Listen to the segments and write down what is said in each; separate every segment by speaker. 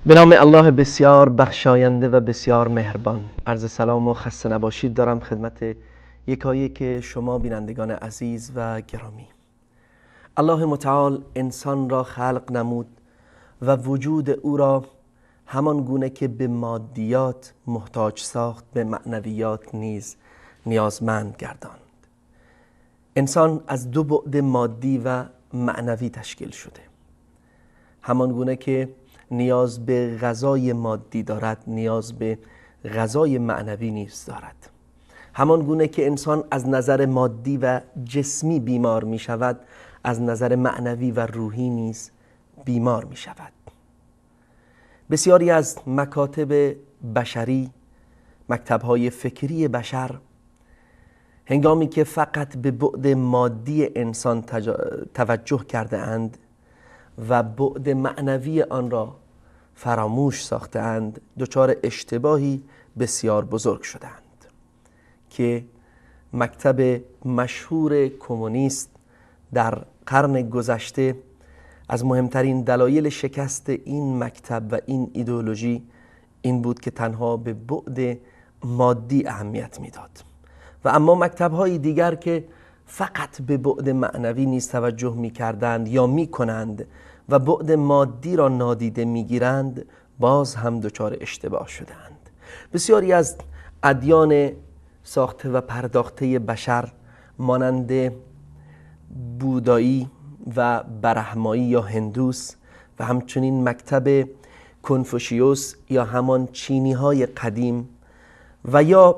Speaker 1: به نام الله بسیار بخشاینده و بسیار مهربان. عرض سلام و خسته نباشید دارم خدمت یکایک شما بینندگان عزیز و گرامی. الله متعال انسان را خلق نمود و وجود او را همان گونه که به مادیات محتاج ساخت به معنویات نیز نیازمند گرداند. انسان از دو بعد مادی و معنوی تشکیل شده. همان گونه که نیاز به غذای مادی دارد، نیاز به غذای معنوی نیز دارد. همان گونه که انسان از نظر مادی و جسمی بیمار می شود، از نظر معنوی و روحی نیز بیمار می شود. بسیاری از مکاتب بشری، مکتب‌های فکری بشر، هنگامی که فقط به بعد مادی انسان توجه کرده اند و بعد معنوی آن را فراموش ساخته اند، دچار اشتباهی بسیار بزرگ شدند که مکتب مشهور کمونیست در قرن گذشته از مهمترین دلایل شکست این مکتب و این ایدئولوژی این بود که تنها به بعد مادی اهمیت میداد و اما مکتب‌های دیگر که فقط به بعد معنوی نیز توجه می‌کردند یا می‌کنند و بعد مادی را نادیده می‌گیرند، باز هم دچار اشتباه شدند. بسیاری از ادیان ساخته و پرداخته بشر مانند بودایی و برهمایی یا هندوس و همچنین مکتب کنفوشیوس یا همان چینی‌های قدیم و یا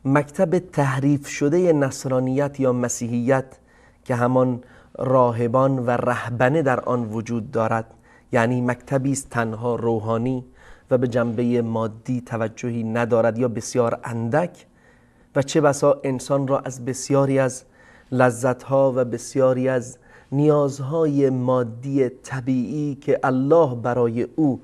Speaker 1: مکتب تحریف شده نصرانیت یا مسیحیت که همان راهبان و رهبنه در آن وجود دارد، یعنی مکتبی است تنها روحانی و به جنبه مادی توجهی ندارد یا بسیار اندک و چه بسا انسان را از بسیاری از لذتها و بسیاری از نیازهای مادی طبیعی که الله برای او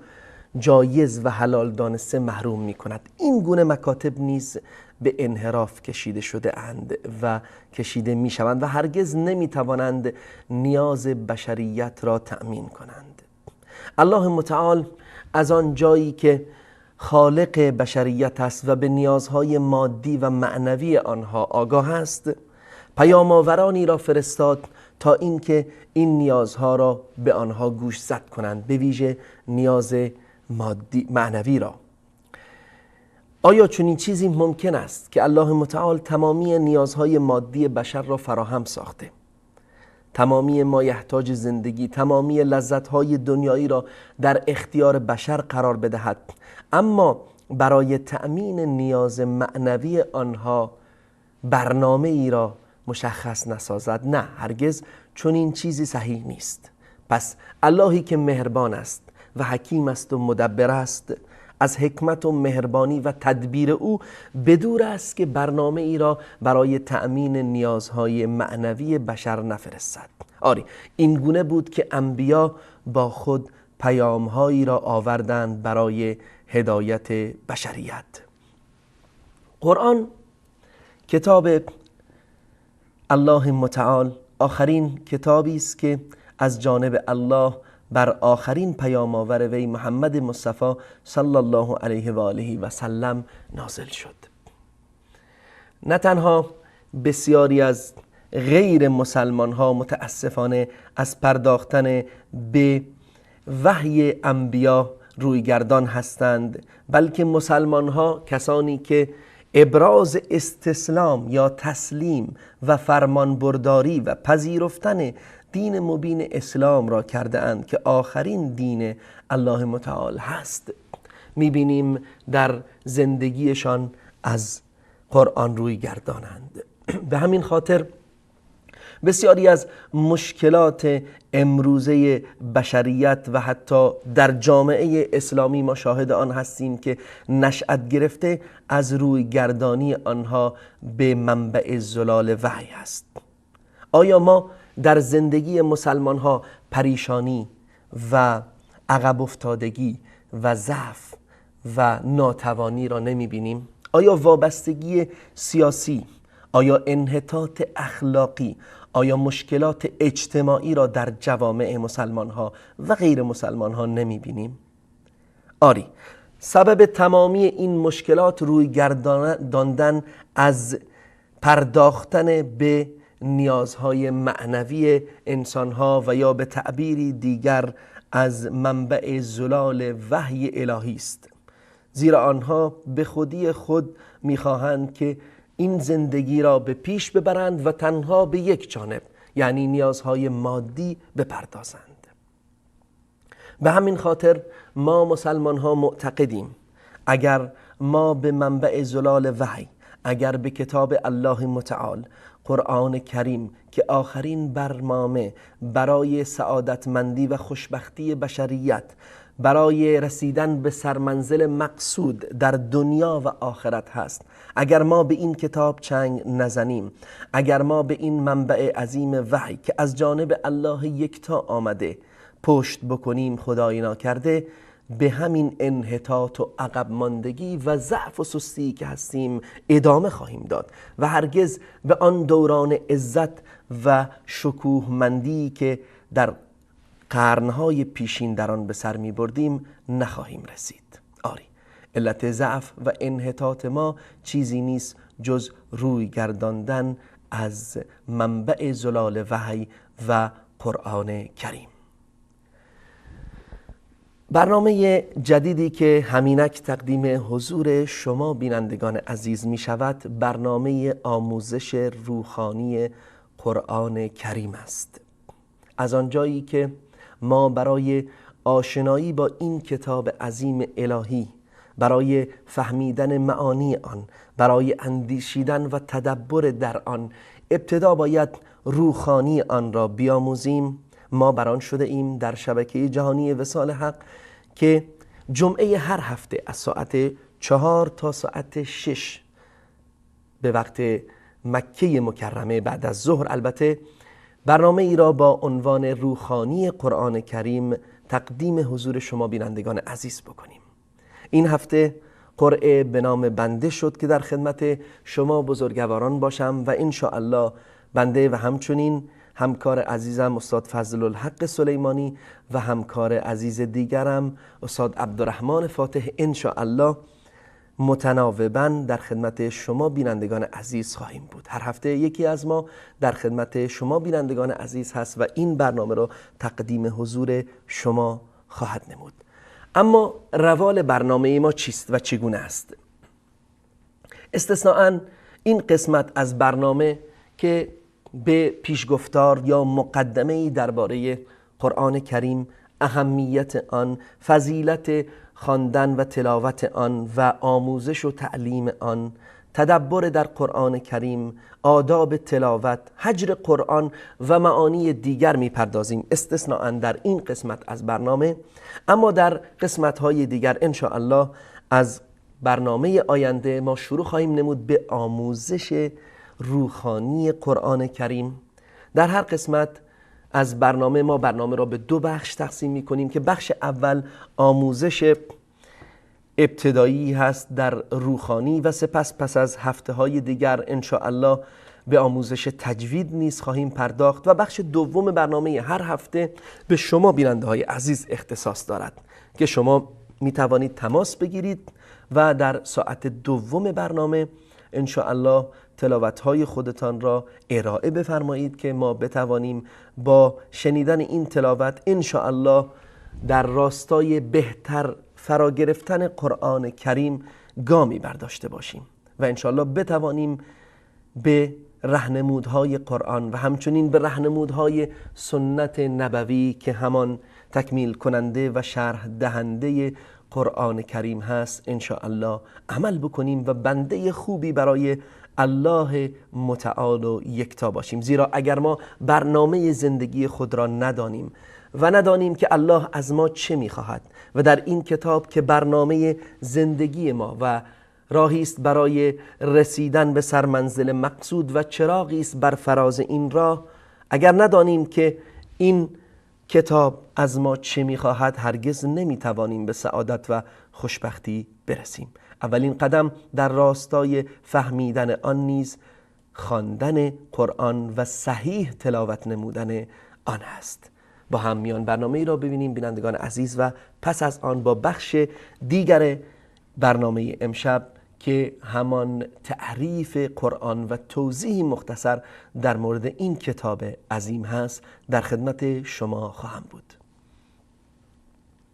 Speaker 1: جایز و حلال دانسته محروم می کند. این گونه مکاتب نیز به انحراف کشیده شده اند و کشیده می شوند و هرگز نمی توانند نیاز بشریت را تأمین کنند. الله متعال از آن جایی که خالق بشریت است و به نیازهای مادی و معنوی آنها آگاه است، پیام آورانی را فرستاد تا اینکه این نیازها را به آنها گوشزد کنند، به ویژه نیاز معنوی را. آیا چنین چیزی ممکن است که الله متعال تمامی نیازهای مادی بشر را فراهم ساخته، تمامی مایحتاج زندگی، تمامی لذتهای دنیایی را در اختیار بشر قرار بدهد، اما برای تأمین نیاز معنوی آنها برنامه ای را مشخص نسازد؟ نه، هرگز چنین چیزی صحیح نیست. پس اللهی که مهربان است و حکیم است و مدبر است، از حکمت و مهربانی و تدبیر او بدور است که برنامه ای را برای تأمین نیازهای معنوی بشر نفرستد. آری، این گونه بود که انبیا با خود پیامهایی را آوردند برای هدایت بشریت. قرآن کتاب الله متعال آخرین کتابی است که از جانب الله بر آخرین پیام آور وی محمد مصطفی صلی الله علیه و آله و سلم نازل شد. نه تنها بسیاری از غیر مسلمان ها متاسفانه از پرداختن به وحی انبیا رویگردان هستند، بلکه مسلمان ها، کسانی که ابراز استسلام یا تسلیم و فرمانبرداری و پذیرفتن دین مبین اسلام را کرده اند که آخرین دین الله متعال هست، میبینیم در زندگیشان از قرآن روی گردانند. به همین خاطر بسیاری از مشکلات امروزه بشریت و حتی در جامعه اسلامی ما شاهد آن هستیم که نشأت گرفته از روی گردانی آنها به منبع زلال وحی است. آیا ما در زندگی مسلمان ها پریشانی و عقب افتادگی و ضعف و ناتوانی را نمی بینیم؟ آیا وابستگی سیاسی، آیا انحطاط اخلاقی، آیا مشکلات اجتماعی را در جوامع مسلمان ها و غیر مسلمان ها نمی بینیم؟ آری، سبب تمامی این مشکلات روی گرداندن از پرداختن به نیازهای معنوی انسانها و یا به تعبیری دیگر از منبع زلال وحی الهی است، زیرا آنها به خودی خود میخواهند که این زندگی را به پیش ببرند و تنها به یک جانب، یعنی نیازهای مادی، بپردازند. به همین خاطر ما مسلمان ها معتقدیم اگر ما به منبع زلال وحی، اگر به کتاب الله متعال قرآن کریم که آخرین برنامه برای سعادتمندی و خوشبختی بشریت، برای رسیدن به سرمنزل مقصود در دنیا و آخرت هست، اگر ما به این کتاب چنگ نزنیم، اگر ما به این منبع عظیم وحی که از جانب الله یکتا آمده پشت بکنیم، خدای ناکرده به همین انحطاط و عقب ماندگی و ضعف و سستی که هستیم ادامه خواهیم داد و هرگز به آن دوران عزت و شکوهمندی که در قرنهای پیشین در آن به سر می بردیم نخواهیم رسید. آری، علت ضعف و انحطاط ما چیزی نیست جز روی گرداندن از منبع زلال وحی و قرآن کریم. برنامه جدیدی که همینک تقدیم حضور شما بینندگان عزیز می شود، برنامه آموزش روحانی قرآن کریم است. از آنجایی که ما برای آشنایی با این کتاب عظیم الهی، برای فهمیدن معانی آن، برای اندیشیدن و تدبر در آن ابتدا باید روحانی آن را بیاموزیم، ما بران شده ایم در شبکه جهانی وصال حق که جمعه هر هفته از ساعت 4 تا ساعت 6 به وقت مکه مکرمه بعد از ظهر البته برنامه ای را با عنوان روحانی قرآن کریم تقدیم حضور شما بینندگان عزیز بکنیم. این هفته قرعه به نام بنده شد که در خدمت شما بزرگواران باشم و ان شاء الله بنده و همچنین همکار عزیزم استاد فضل الحق سلیمانی و همکار عزیز دیگرم استاد عبدالرحمن فاتح ان شاء الله متناوباً در خدمت شما بینندگان عزیز خواهیم بود. هر هفته یکی از ما در خدمت شما بینندگان عزیز هست و این برنامه را تقدیم حضور شما خواهد نمود. اما روال برنامه ما چیست و چگونه است؟ استثناءً این قسمت از برنامه که به پیشگفتار یا مقدمه‌ای درباره قرآن کریم، اهمیت آن، فضیلت خواندن و تلاوت آن و آموزش و تعلیم آن، تدبر در قرآن کریم، آداب تلاوت، هجر قرآن و معانی دیگر میپردازیم استثناءً در این قسمت از برنامه. اما در قسمت‌های دیگر ان شاء الله از برنامه آینده ما شروع خواهیم نمود به آموزش روحانی قرآن کریم. در هر قسمت از برنامه ما برنامه را به 2 بخش تقسیم می کنیم که بخش اول آموزش ابتدایی هست در روحانی و سپس پس از هفته های دیگر ان شاء الله به آموزش تجوید نیز خواهیم پرداخت و بخش دوم برنامه هر هفته به شما بیننده های عزیز اختصاص دارد که شما می توانید تماس بگیرید و در ساعت دوم برنامه ان شاء الله تلاوت‌های خودتان را ارائه بفرمایید که ما بتوانیم با شنیدن این تلاوت ان شاء الله در راستای بهتر فرا گرفتن قرآن کریم گامی برداشته باشیم و ان شاء الله بتوانیم به راهنمودهای قرآن و همچنین به راهنمودهای سنت نبوی که همان تکمیل کننده و شرح دهنده قرآن کریم هست ان شاء الله عمل بکنیم و بنده خوبی برای الله متعال و یکتا باشیم. زیرا اگر ما برنامه زندگی خود را ندانیم و ندانیم که الله از ما چه میخواهد و در این کتاب که برنامه زندگی ما و راهی است برای رسیدن به سرمنزل مقصود و چراغی است بر فراز این راه، اگر ندانیم که این کتاب از ما چه میخواهد هرگز نمیتوانیم به سعادت و خوشبختی برسیم. اولین قدم در راستای فهمیدن آن نیز خواندن قرآن و صحیح تلاوت نمودن آن است با هم میان برنامه ای را ببینیم بینندگان عزیز و پس از آن با بخش دیگر برنامه امشب که همان تعریف قرآن و توضیح مختصر در مورد این کتاب عظیم هست در خدمت شما خواهم بود.